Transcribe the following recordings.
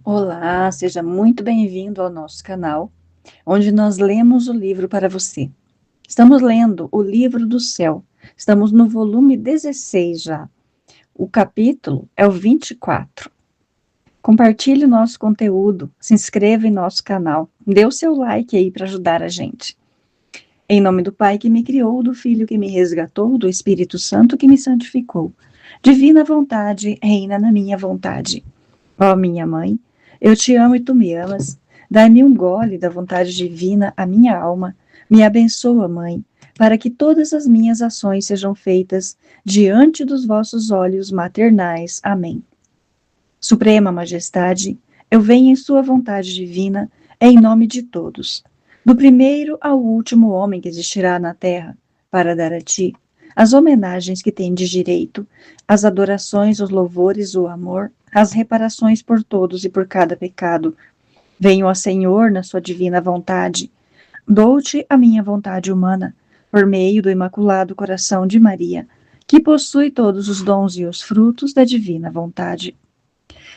Olá, seja muito bem-vindo ao nosso canal, onde nós lemos o livro para você. Estamos lendo o livro do céu. Estamos no volume 16 já. O capítulo é o 24. Compartilhe o nosso conteúdo, se inscreva em nosso canal, dê o seu like aí para ajudar a gente. Em nome do Pai que me criou, do Filho que me resgatou, do Espírito Santo que me santificou. Divina vontade, reina na minha vontade. Ó minha mãe, eu te amo e tu me amas. Dai-me um gole da vontade divina à minha alma. Me abençoa, mãe, para que todas as minhas ações sejam feitas diante dos vossos olhos maternais. Amém. Suprema Majestade, eu venho em sua vontade divina, em nome de todos, do primeiro ao último homem que existirá na terra, para dar a ti as homenagens que tendes direito, as adorações, os louvores, o amor, as reparações por todos e por cada pecado. Venho ao Senhor na sua divina vontade. Dou-te a minha vontade humana, por meio do Imaculado Coração de Maria, que possui todos os dons e os frutos da divina vontade.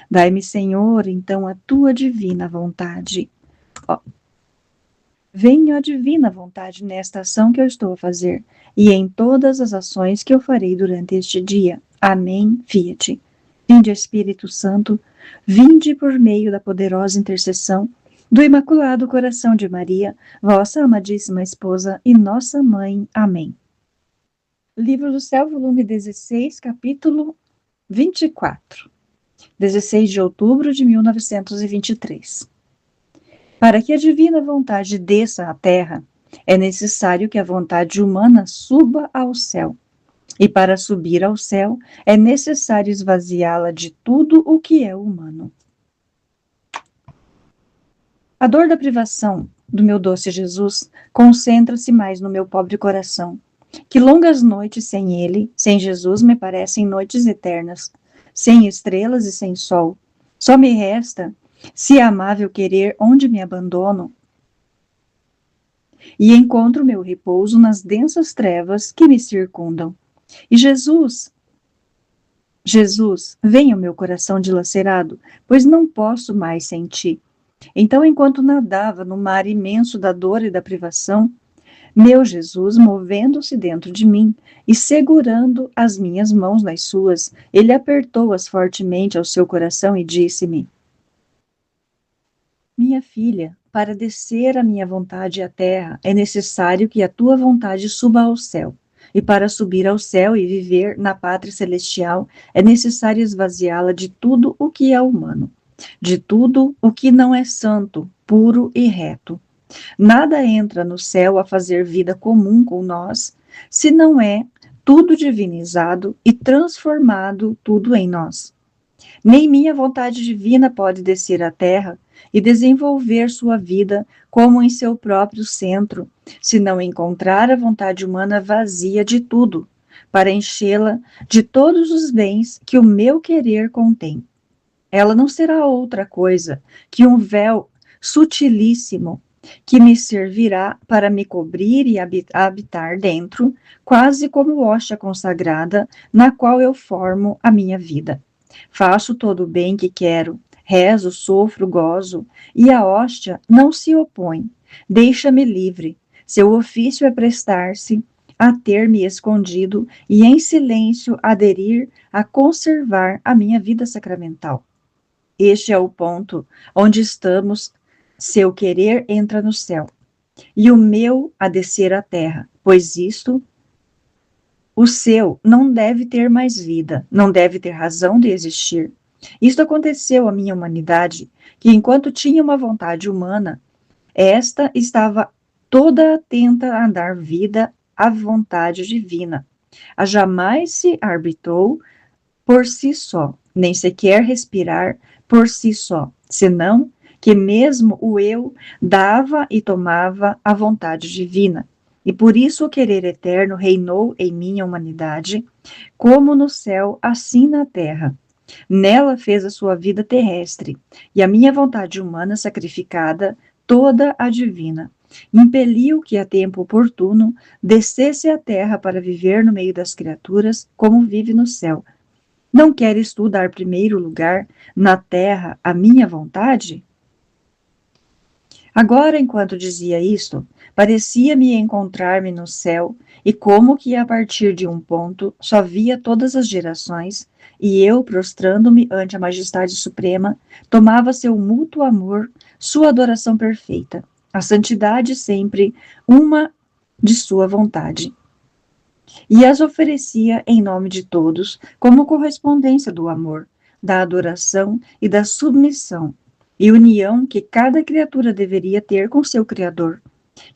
Dai-me, Senhor, então a tua divina vontade. Ó, venho a divina vontade nesta ação que eu estou a fazer e em todas as ações que eu farei durante este dia. Amém. Fiat. Vinde, Espírito Santo, vinde por meio da poderosa intercessão do Imaculado Coração de Maria, vossa amadíssima esposa e nossa mãe. Amém. Livro do Céu, volume 16, capítulo 24. 16 de outubro de 1923. Para que a divina vontade desça à terra, é necessário que a vontade humana suba ao céu. E para subir ao céu, é necessário esvaziá-la de tudo o que é humano. A dor da privação do meu doce Jesus concentra-se mais no meu pobre coração, que longas noites sem ele, sem Jesus, me parecem noites eternas, sem estrelas e sem sol. Só me resta, se é amável querer, onde me abandono e encontro meu repouso nas densas trevas que me circundam. E Jesus, venha o meu coração dilacerado, pois não posso mais sem ti. Então, enquanto nadava no mar imenso da dor e da privação, meu Jesus, movendo-se dentro de mim e segurando as minhas mãos nas suas, ele apertou-as fortemente ao seu coração e disse-me: minha filha, para descer a minha vontade à terra, é necessário que a tua vontade suba ao céu. E para subir ao céu e viver na pátria celestial, é necessário esvaziá-la de tudo o que é humano, de tudo o que não é santo, puro e reto. Nada entra no céu a fazer vida comum com nós, se não é tudo divinizado e transformado tudo em nós. Nem minha vontade divina pode descer à terra e desenvolver sua vida como em seu próprio centro, se não encontrar a vontade humana vazia de tudo, para enchê-la de todos os bens que o meu querer contém. Ela não será outra coisa que um véu sutilíssimo que me servirá para me cobrir e habitar dentro, quase como hóstia consagrada, na qual eu formo a minha vida. Faço todo o bem que quero, rezo, sofro, gozo, e a hóstia não se opõe. Deixa-me livre. Seu ofício é prestar-se a ter-me escondido e em silêncio aderir a conservar a minha vida sacramental. Este é o ponto onde estamos. Seu querer entra no céu, e o meu a descer à terra, pois isto, o seu, não deve ter mais vida, não deve ter razão de existir. Isto aconteceu à minha humanidade, que enquanto tinha uma vontade humana, esta estava toda atenta a dar vida à vontade divina. A jamais se arbitrou por si só, nem sequer respirar por si só, senão que mesmo o eu dava e tomava a vontade divina. E por isso o querer eterno reinou em minha humanidade, como no céu, assim na terra. Nela fez a sua vida terrestre, e a minha vontade humana sacrificada, toda a divina, impeliu que a tempo oportuno descesse à terra para viver no meio das criaturas, como vive no céu. Não queres tu dar primeiro lugar na terra à minha vontade? Agora, enquanto dizia isto, parecia-me encontrar-me no céu, e como que a partir de um ponto só via todas as gerações, e eu, prostrando-me ante a majestade suprema, tomava seu mútuo amor, sua adoração perfeita, a santidade sempre uma de sua vontade, e as oferecia em nome de todos, como correspondência do amor, da adoração e da submissão, e união que cada criatura deveria ter com seu Criador.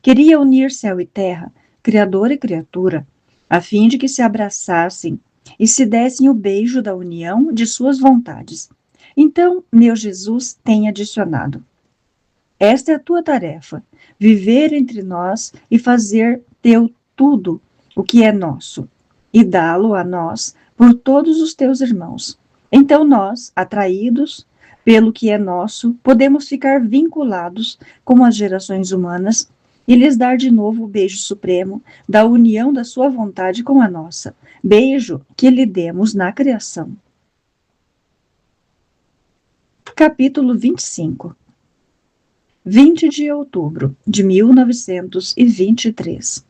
Queria unir céu e terra, Criador e criatura, a fim de que se abraçassem e se dessem o beijo da união de suas vontades. Então, meu Jesus tem adicionado: esta é a tua tarefa, viver entre nós e fazer teu tudo o que é nosso, e dá-lo a nós por todos os teus irmãos. Então nós, atraídos pelo que é nosso, podemos ficar vinculados com as gerações humanas e lhes dar de novo o beijo supremo da união da sua vontade com a nossa, beijo que lhe demos na criação. Capítulo 25. 20 de outubro de 1923.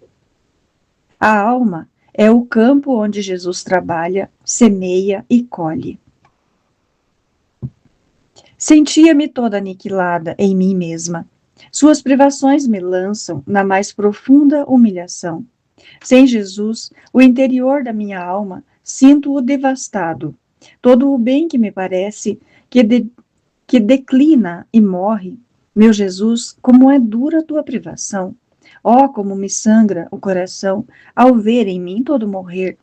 A alma é o campo onde Jesus trabalha, semeia e colhe. Sentia-me toda aniquilada em mim mesma. Suas privações me lançam na mais profunda humilhação. Sem Jesus, o interior da minha alma sinto-o devastado. Todo o bem que me parece que declina e morre. Meu Jesus, como é dura a tua privação. Oh, como me sangra o coração ao ver em mim todo morrer,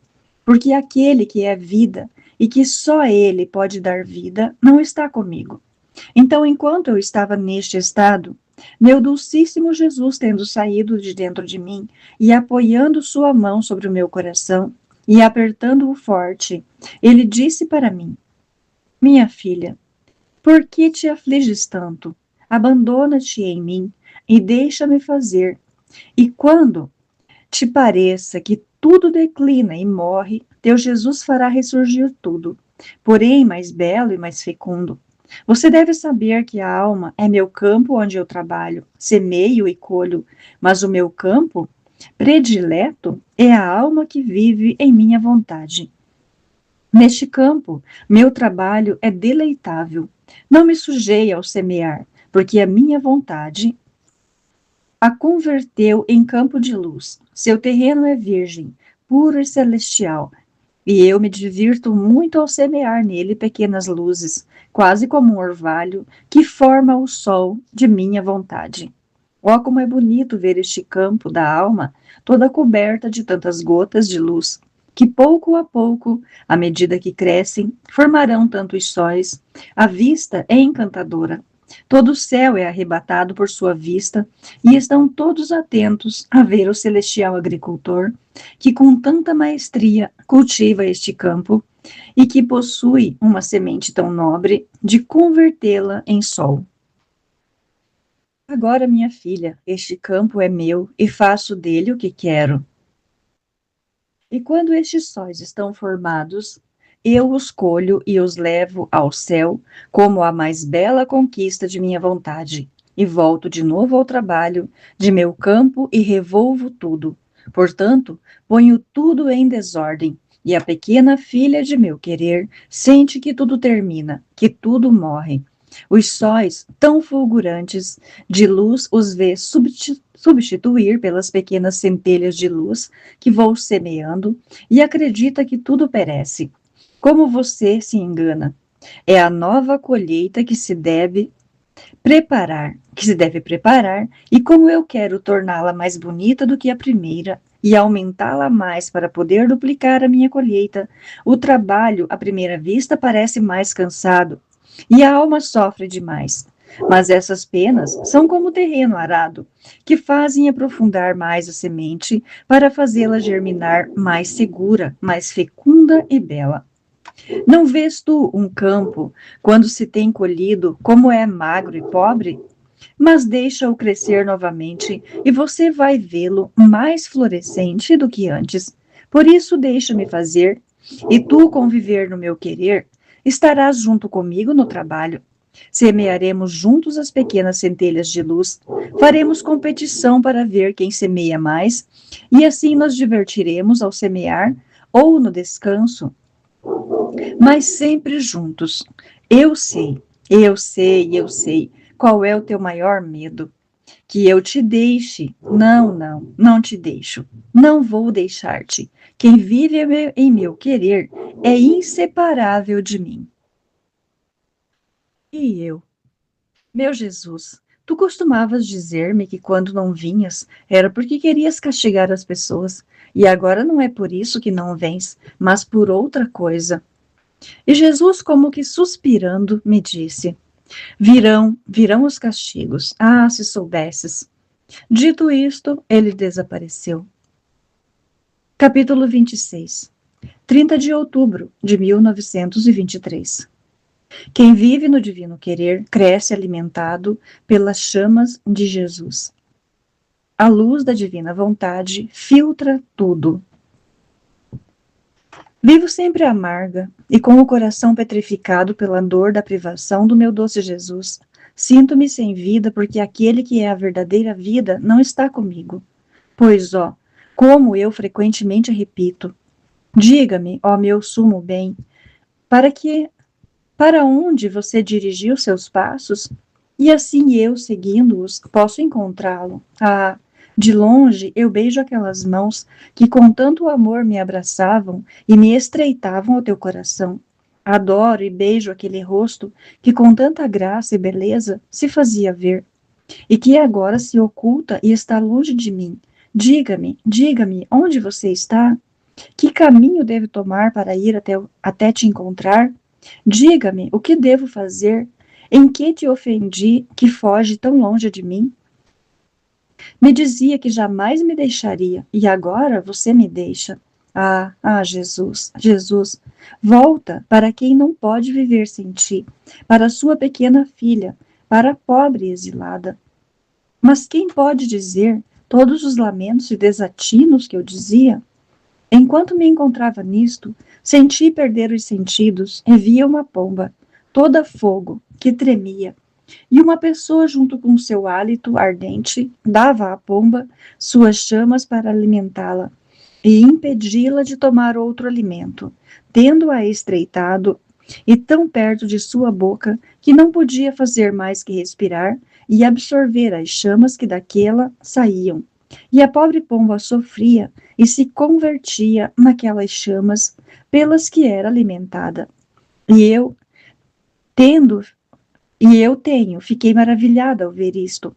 porque aquele que é vida e que só ele pode dar vida não está comigo. Então, enquanto eu estava neste estado, meu dulcíssimo Jesus, tendo saído de dentro de mim e apoiando sua mão sobre o meu coração e apertando-o forte, ele disse para mim: minha filha, por que te afliges tanto? Abandona-te em mim e deixa-me fazer. E quando te pareça que tudo declina e morre, teu Jesus fará ressurgir tudo, porém mais belo e mais fecundo. Você deve saber que a alma é meu campo onde eu trabalho, semeio e colho, mas o meu campo predileto é a alma que vive em minha vontade. Neste campo, meu trabalho é deleitável. Não me sujei ao semear, porque a minha vontade a converteu em campo de luz. Seu terreno é virgem, puro e celestial, e eu me divirto muito ao semear nele pequenas luzes, quase como um orvalho que forma o sol de minha vontade. Oh, como é bonito ver este campo da alma, toda coberta de tantas gotas de luz, que pouco a pouco, à medida que crescem, formarão tantos sóis. A vista é encantadora. Todo o céu é arrebatado por sua vista, e estão todos atentos a ver o celestial agricultor, que com tanta maestria cultiva este campo, e que possui uma semente tão nobre de convertê-la em sol. Agora, minha filha, este campo é meu e faço dele o que quero. E quando estes sóis estão formados, eu os colho e os levo ao céu como a mais bela conquista de minha vontade, e volto de novo ao trabalho de meu campo e revolvo tudo. Portanto, ponho tudo em desordem, e a pequena filha de meu querer sente que tudo termina, que tudo morre. Os sóis, tão fulgurantes de luz, os vê substituir pelas pequenas centelhas de luz que vou semeando e acredita que tudo perece. Como você se engana? É a nova colheita que se deve preparar, e como eu quero torná-la mais bonita do que a primeira e aumentá-la mais para poder duplicar a minha colheita, o trabalho, à primeira vista, parece mais cansado, e a alma sofre demais. Mas essas penas são como o terreno arado, que fazem aprofundar mais a semente para fazê-la germinar mais segura, mais fecunda e bela. Não vês tu um campo, quando se tem colhido, como é magro e pobre? Mas deixa-o crescer novamente, e você vai vê-lo mais florescente do que antes. Por isso, deixa-me fazer e tu conviver no meu querer, estarás junto comigo no trabalho. Semearemos juntos as pequenas centelhas de luz, faremos competição para ver quem semeia mais, e assim nos divertiremos ao semear ou no descanso, mas sempre juntos. Eu sei, eu sei qual é o teu maior medo. Que eu te deixe. Não, não, não te deixo. Não vou deixar-te. Quem vive em meu querer é inseparável de mim. E eu, meu Jesus, tu costumavas dizer-me que quando não vinhas era porque querias castigar as pessoas, e agora não é por isso que não vens, mas por outra coisa. E Jesus, como que suspirando, me disse: Virão, virão os castigos. Ah, se soubesses. Dito isto, ele desapareceu. Capítulo 26. 30 de outubro de 1923. Quem vive no divino querer cresce alimentado pelas chamas de Jesus. A luz da divina vontade filtra tudo. Vivo sempre amarga e com o coração petrificado pela dor da privação do meu doce Jesus. Sinto-me sem vida porque aquele que é a verdadeira vida não está comigo. Pois, ó, como eu frequentemente repito, diga-me, ó meu sumo bem, para onde você dirigiu seus passos? E assim eu, seguindo-os, posso encontrá-lo. Ah, de longe eu beijo aquelas mãos que com tanto amor me abraçavam e me estreitavam ao teu coração. Adoro e beijo aquele rosto que com tanta graça e beleza se fazia ver, e que agora se oculta e está longe de mim. Diga-me, diga-me, onde você está? Que caminho devo tomar para ir até te encontrar? Diga-me, o que devo fazer? Em que te ofendi que foge tão longe de mim? Me dizia que jamais me deixaria, e agora você me deixa. Jesus, Jesus, volta para quem não pode viver sem ti, para sua pequena filha, para a pobre exilada. Mas quem pode dizer todos os lamentos e desatinos que eu dizia? Enquanto me encontrava nisto, senti perder os sentidos e via uma pomba, toda fogo, que tremia, e uma pessoa junto com seu hálito ardente dava à pomba suas chamas para alimentá-la e impedi-la de tomar outro alimento, tendo-a estreitado e tão perto de sua boca que não podia fazer mais que respirar e absorver as chamas que daquela saíam. E a pobre pomba sofria e se convertia naquelas chamas pelas que era alimentada. E eu, tendo, fiquei maravilhada ao ver isto.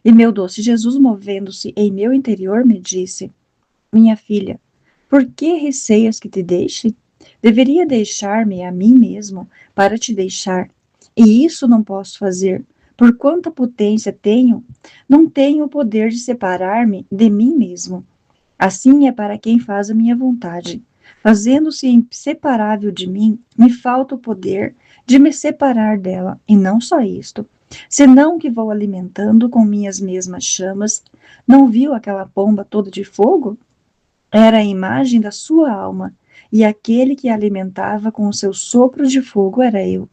E meu doce Jesus, movendo-se em meu interior, me disse: Minha filha, por que receias que te deixe? Deveria deixar-me a mim mesmo para te deixar. E isso não posso fazer. Por quanta potência tenho, não tenho o poder de separar-me de mim mesmo. Assim é para quem faz a minha vontade. Fazendo-se inseparável de mim, me falta o poder de me separar dela. E não só isto, senão que vou alimentando com minhas mesmas chamas. Não viu aquela pomba toda de fogo? Era a imagem da sua alma, e aquele que a alimentava com o seu sopro de fogo era eu,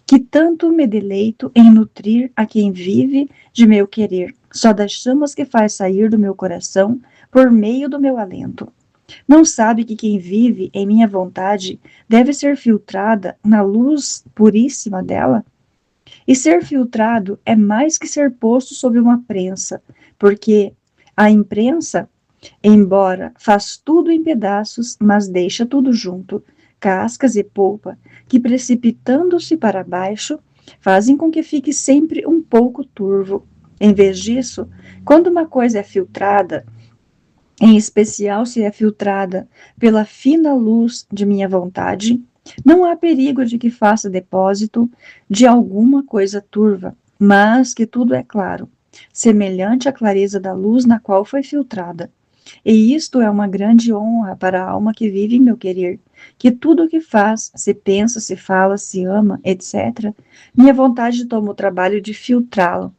que tanto me deleito em nutrir a quem vive de meu querer, só das chamas que faz sair do meu coração por meio do meu alento. Não sabe que quem vive em minha vontade deve ser filtrada na luz puríssima dela? E ser filtrado é mais que ser posto sob uma prensa, porque a imprensa, embora faz tudo em pedaços, mas deixa tudo junto, cascas e polpa, que precipitando-se para baixo, fazem com que fique sempre um pouco turvo. Em vez disso, quando uma coisa é filtrada, em especial se é filtrada pela fina luz de minha vontade, não há perigo de que faça depósito de alguma coisa turva, mas que tudo é claro, semelhante à clareza da luz na qual foi filtrada. E isto é uma grande honra para a alma que vive em meu querer, que tudo o que faz, se pensa, se fala, se ama, etc., minha vontade toma o trabalho de filtrá-lo.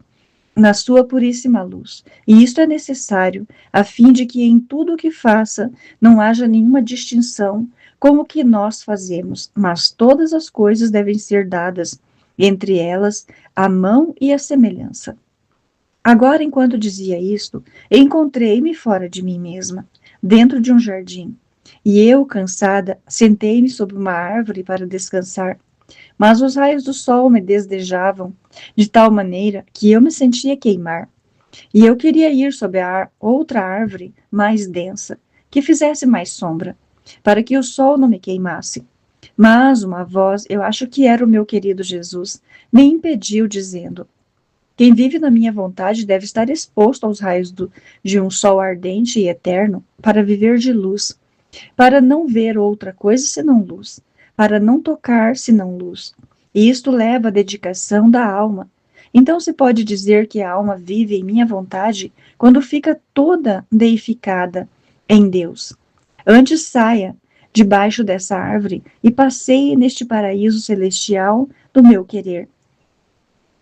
na sua puríssima luz. E isto é necessário, a fim de que em tudo o que faça não haja nenhuma distinção como o que nós fazemos, mas todas as coisas devem ser dadas, entre elas a mão e a semelhança. Agora, enquanto dizia isto, encontrei-me fora de mim mesma, dentro de um jardim, e eu, cansada, sentei-me sob uma árvore para descansar. Mas os raios do sol me desdejavam de tal maneira que eu me sentia queimar, e eu queria ir sob a outra árvore mais densa, que fizesse mais sombra, para que o sol não me queimasse. Mas uma voz, eu acho que era o meu querido Jesus, me impediu, dizendo: quem vive na minha vontade deve estar exposto aos raios de um sol ardente e eterno, para viver de luz, para não ver outra coisa senão luz, para não tocar senão luz. E isto leva à dedicação da alma. Então se pode dizer que a alma vive em minha vontade quando fica toda deificada em Deus. Antes saia debaixo dessa árvore e passeie neste paraíso celestial do meu querer,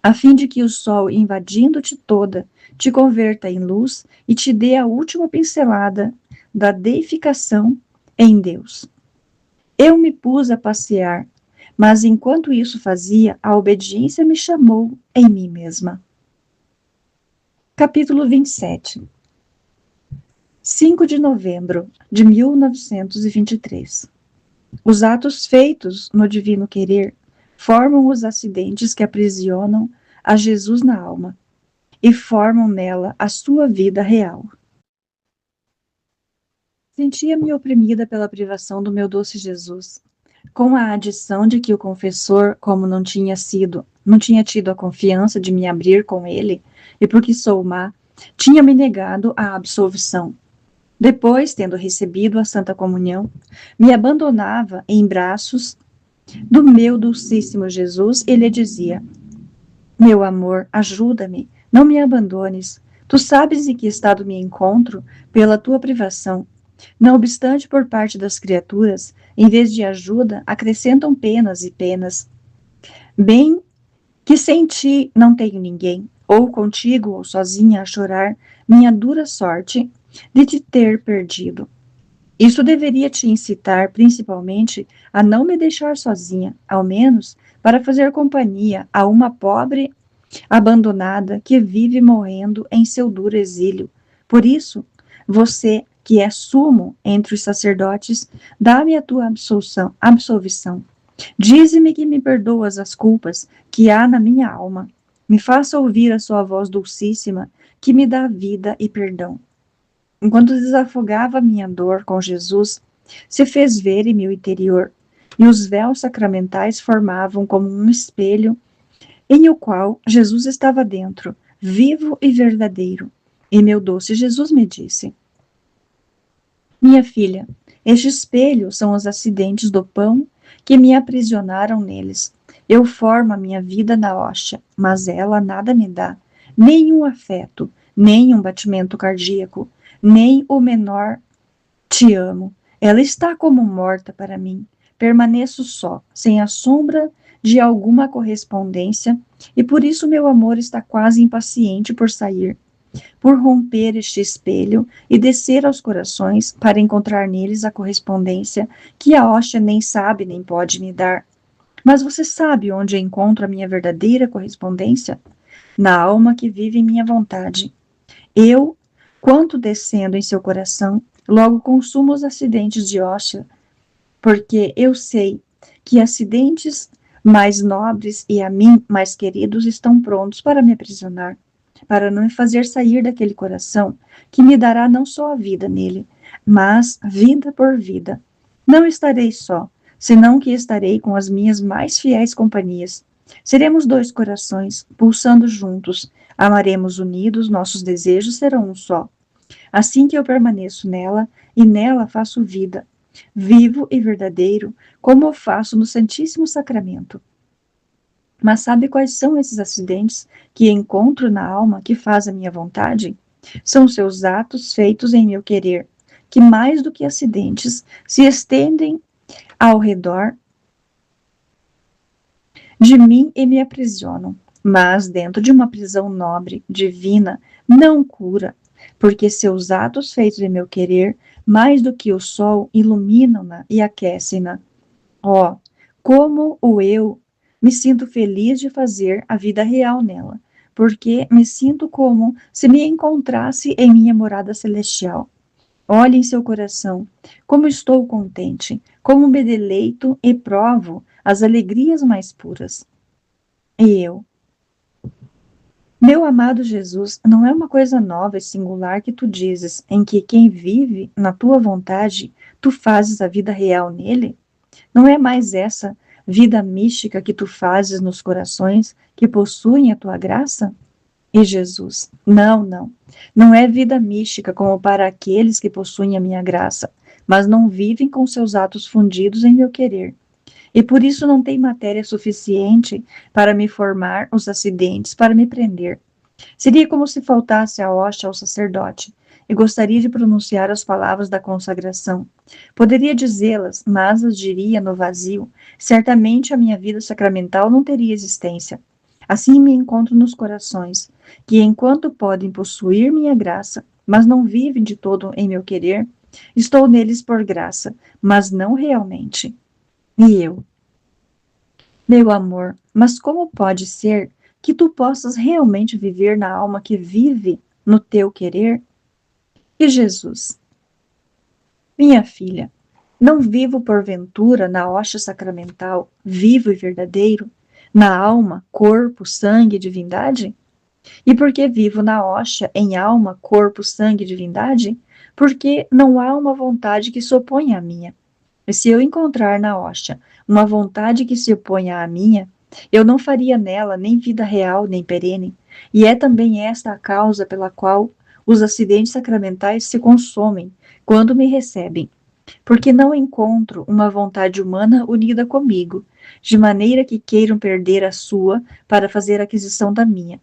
a fim de que o sol, invadindo-te toda, te converta em luz e te dê a última pincelada da deificação em Deus. Eu me pus a passear, mas enquanto isso fazia, a obediência me chamou em mim mesma. Capítulo 27. 5 de novembro de 1923. Os atos feitos no divino querer formam os acidentes que aprisionam a Jesus na alma e formam nela a sua vida real. Sentia-me oprimida pela privação do meu doce Jesus, com a adição de que o confessor, como não tinha tido a confiança de me abrir com ele, e porque sou má, tinha me negado a absolvição. Depois, tendo recebido a Santa Comunhão, me abandonava em braços do meu dulcíssimo Jesus e lhe dizia: meu amor, ajuda-me, não me abandones. Tu sabes em que estado me encontro pela tua privação. Não obstante, por parte das criaturas, em vez de ajuda, acrescentam penas e penas. Bem que sem ti não tenho ninguém, ou contigo ou sozinha a chorar minha dura sorte de te ter perdido. Isso deveria te incitar, principalmente, a não me deixar sozinha, ao menos para fazer companhia a uma pobre abandonada que vive morrendo em seu duro exílio. Por isso, você, que é sumo entre os sacerdotes, dá-me a tua absolvição. Dize-me que me perdoas as culpas que há na minha alma. Me faça ouvir a sua voz dulcíssima, que me dá vida e perdão. Enquanto desafogava minha dor com Jesus, se fez ver em meu interior, e os véus sacramentais formavam como um espelho em o qual Jesus estava dentro, vivo e verdadeiro. E meu doce Jesus me disse: minha filha, este espelho são os acidentes do pão que me aprisionaram neles. Eu formo a minha vida na hóstia, mas ela nada me dá, nem um afeto, nem um batimento cardíaco, nem o menor te amo. Ela está como morta para mim. Permaneço só, sem a sombra de alguma correspondência, e por isso meu amor está quase impaciente por sair, por romper este espelho e descer aos corações para encontrar neles a correspondência que a hóstia nem sabe nem pode me dar. Mas você sabe onde encontro a minha verdadeira correspondência? Na alma que vive em minha vontade. Eu, quanto descendo em seu coração, logo consumo os acidentes de hóstia, porque eu sei que acidentes mais nobres e a mim mais queridos estão prontos para me aprisionar, para não me fazer sair daquele coração que me dará não só a vida nele, mas vida por vida. Não estarei só, senão que estarei com as minhas mais fiéis companhias. Seremos dois corações, pulsando juntos, amaremos unidos, nossos desejos serão um só. Assim que eu permaneço nela, e nela faço vida, vivo e verdadeiro, como eu faço no Santíssimo Sacramento. Mas sabe quais são esses acidentes que encontro na alma que faz a minha vontade? São seus atos feitos em meu querer, que mais do que acidentes se estendem ao redor de mim e me aprisionam. mas dentro de uma prisão nobre, divina, não cura, porque seus atos feitos em meu querer, mais do que o sol, iluminam-na e aquecem-na. Oh, como o eu me sinto feliz de fazer a vida real nela, porque me sinto como se me encontrasse em minha morada celestial. Olhe em seu coração, como estou contente, como me deleito e provo as alegrias mais puras. E eu, meu amado Jesus, não é uma coisa nova e singular que tu dizes, em que quem vive na tua vontade, tu fazes a vida real nele? Não é mais essa vida mística que tu fazes nos corações que possuem a tua graça? E Jesus, não é vida mística como para aqueles que possuem a minha graça, mas não vivem com seus atos fundidos em meu querer. E por isso não tem matéria suficiente para me formar os acidentes, para me prender. Seria como se faltasse a hóstia ao sacerdote, e gostaria de pronunciar as palavras da consagração. Poderia dizê-las, mas as diria no vazio. Certamente a minha vida sacramental não teria existência. Assim me encontro nos corações, que enquanto podem possuir minha graça, mas não vivem de todo em meu querer, estou neles por graça, mas não realmente. E eu, meu amor, mas como pode ser que tu possas realmente viver na alma que vive no teu querer? E Jesus, minha filha, não vivo porventura na hóstia sacramental, vivo e verdadeiro, na alma, corpo, sangue e divindade? E por que vivo na hóstia em alma, corpo, sangue e divindade? Porque não há uma vontade que se oponha à minha. E se eu encontrar na hóstia uma vontade que se oponha à minha, eu não faria nela nem vida real, nem perene. E é também esta a causa pela qual os acidentes sacramentais se consomem quando me recebem, porque não encontro uma vontade humana unida comigo, de maneira que queiram perder a sua para fazer aquisição da minha.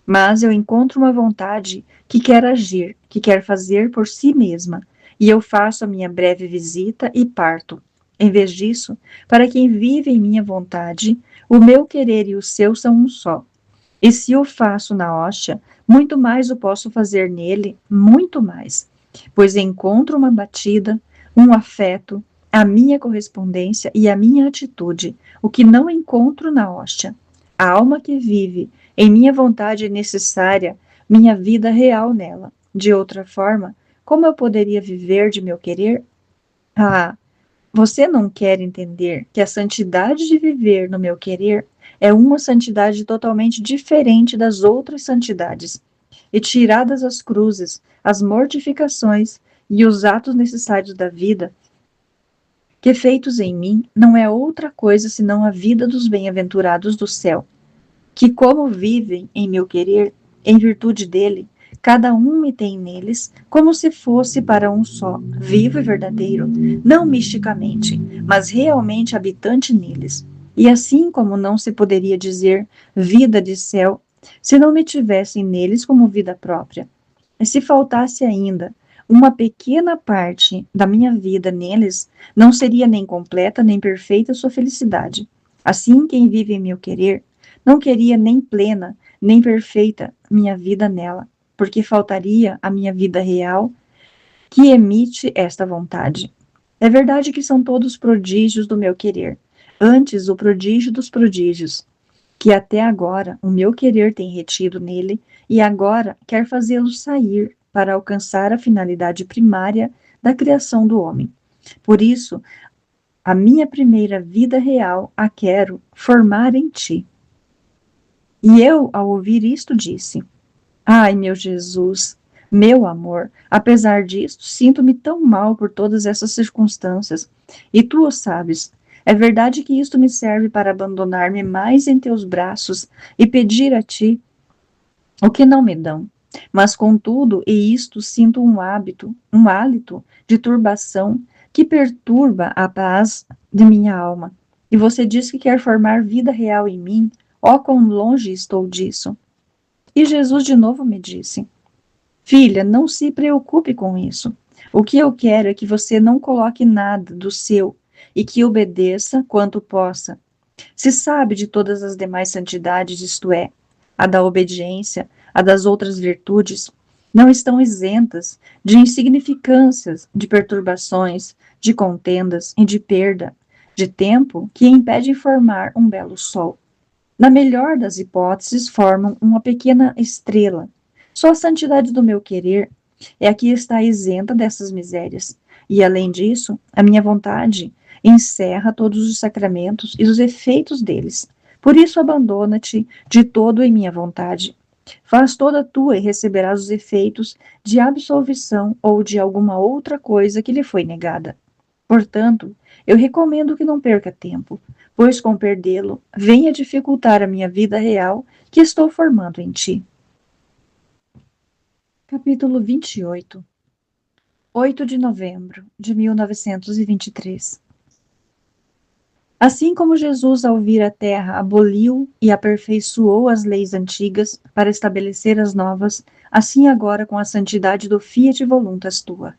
Mas eu encontro uma vontade que quer agir, que quer fazer por si mesma, e eu faço a minha breve visita e parto. Em vez disso, para quem vive em minha vontade, o meu querer e o seu são um só. E se o faço na hóstia, muito mais o posso fazer nele, muito mais, pois encontro uma batida, um afeto, a minha correspondência e a minha atitude, o que não encontro na hóstia. A alma que vive em minha vontade é necessária, minha vida real nela. De outra forma, como eu poderia viver de meu querer? Ah, você não quer entender que a santidade de viver no meu querer é uma santidade totalmente diferente das outras santidades. E tiradas as cruzes, as mortificações e os atos necessários da vida, que feitos em mim não é outra coisa senão a vida dos bem-aventurados do céu, que como vivem em meu querer, em virtude dele, cada um me tem neles como se fosse para um só, vivo e verdadeiro, não misticamente, mas realmente habitante neles. E assim como não se poderia dizer vida de céu, se não me tivessem neles como vida própria. E se faltasse ainda uma pequena parte da minha vida neles, não seria nem completa nem perfeita sua felicidade. Assim, quem vive em meu querer, não queria nem plena, nem perfeita minha vida nela, porque faltaria a minha vida real, que emite esta vontade. É verdade que são todos prodígios do meu querer, antes o prodígio dos prodígios, que até agora o meu querer tem retido nele, e agora quer fazê-lo sair para alcançar a finalidade primária da criação do homem. Por isso, a minha primeira vida real a quero formar em ti. E eu, ao ouvir isto, disse: Ai, meu Jesus, meu amor, apesar disto, sinto-me tão mal por todas essas circunstâncias. E tu o sabes. É verdade que isto me serve para abandonar-me mais em teus braços e pedir a ti o que não me dão. Mas, contudo, e isto sinto um hálito de turbação que perturba a paz de minha alma. E você diz que quer formar vida real em mim? Ó, quão longe estou disso! E Jesus de novo me disse: Filha, não se preocupe com isso. O que eu quero é que você não coloque nada do seu e que obedeça quanto possa. Se sabe de todas as demais santidades, isto é, a da obediência, a das outras virtudes, não estão isentas de insignificâncias, de perturbações, de contendas e de perda de tempo que impede formar um belo sol. Na melhor das hipóteses, formam uma pequena estrela. Só a santidade do meu querer é a que está isenta dessas misérias. E, além disso, a minha vontade encerra todos os sacramentos e os efeitos deles. Por isso, abandona-te de todo em minha vontade. Faz toda a tua e receberás os efeitos de absolvição ou de alguma outra coisa que lhe foi negada. Portanto, eu recomendo que não perca tempo, pois com perdê-lo, venha dificultar a minha vida real que estou formando em ti. Capítulo 28. 8 de novembro de 1923. Assim como Jesus, ao vir à Terra, aboliu e aperfeiçoou as leis antigas para estabelecer as novas, assim agora com a santidade do Fiat Voluntas Tua.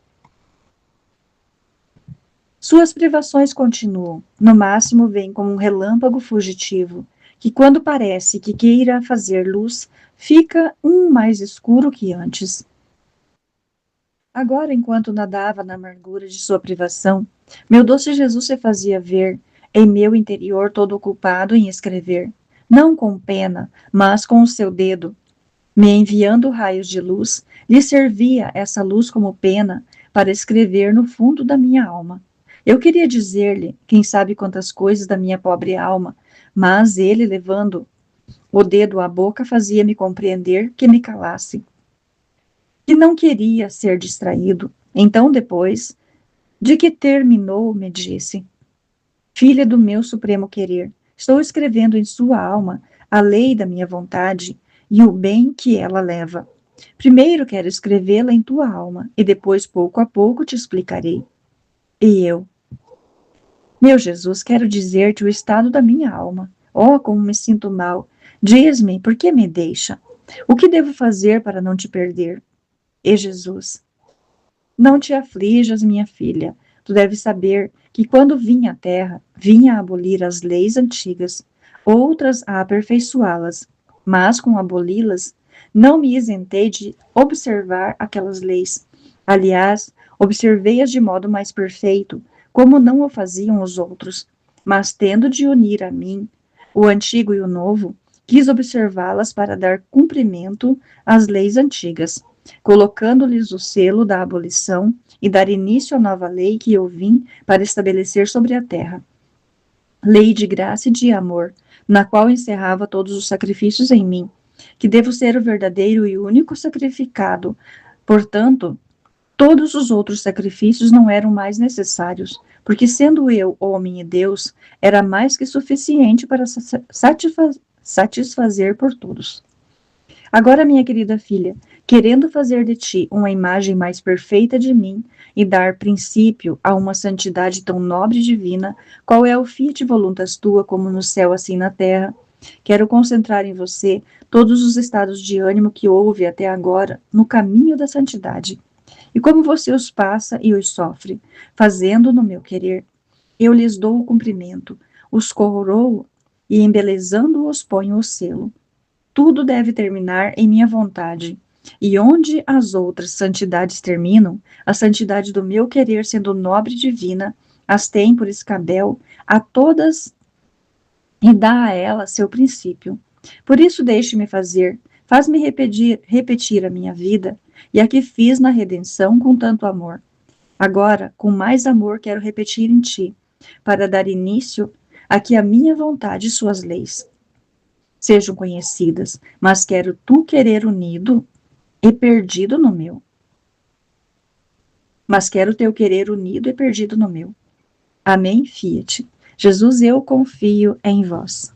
Suas privações continuam, no máximo vêm como um relâmpago fugitivo, que quando parece que queira fazer luz, fica mais escuro que antes. Agora, enquanto nadava na amargura de sua privação, meu doce Jesus se fazia ver, em meu interior todo ocupado em escrever, não com pena, mas com o seu dedo, me enviando raios de luz, lhe servia essa luz como pena para escrever no fundo da minha alma. Eu queria dizer-lhe, quem sabe quantas coisas da minha pobre alma, mas ele, levando o dedo à boca, fazia-me compreender que me calasse, que não queria ser distraído. Então, depois de que terminou, me disse: Filha do meu supremo querer, estou escrevendo em sua alma a lei da minha vontade e o bem que ela leva. Primeiro quero escrevê-la em tua alma, e depois, pouco a pouco, te explicarei. E eu: Meu Jesus, quero dizer-te o estado da minha alma. Oh, como me sinto mal. Diz-me, por que me deixa? O que devo fazer para não te perder? E Jesus: Não te aflijas, minha filha. Tu deves saber que quando vim à terra, vim a abolir as leis antigas, outras a aperfeiçoá-las, mas com aboli-las, não me isentei de observar aquelas leis. Aliás, observei-as de modo mais perfeito, como não o faziam os outros, mas tendo de unir a mim o antigo e o novo, quis observá-las para dar cumprimento às leis antigas, colocando-lhes o selo da abolição e dar início à nova lei que eu vim para estabelecer sobre a terra. Lei de graça e de amor, na qual encerrava todos os sacrifícios em mim, que devo ser o verdadeiro e único sacrificado. Portanto, todos os outros sacrifícios não eram mais necessários, porque sendo eu homem e Deus, era mais que suficiente para satisfazer por todos. Agora, minha querida filha, querendo fazer de ti uma imagem mais perfeita de mim e dar princípio a uma santidade tão nobre e divina, qual é o fiat voluntas tua, como no céu assim na terra, quero concentrar em você todos os estados de ânimo que houve até agora no caminho da santidade. E como você os passa e os sofre, fazendo no meu querer, eu lhes dou o cumprimento, os cororoo e embelezando-os ponho o selo. Tudo deve terminar em minha vontade. E onde as outras santidades terminam, a santidade do meu querer, sendo nobre e divina, as tem por escabel a todas e dá a elas seu princípio. Por isso deixe-me fazer, faz-me repetir a minha vida e a que fiz na redenção com tanto amor. Agora, com mais amor, quero repetir em ti, para dar início a que a minha vontade e suas leis sejam conhecidas, mas quero tu querer unido e perdido no meu. Mas quero teu querer unido e perdido no meu. Amém, fiat. Jesus, eu confio em vós.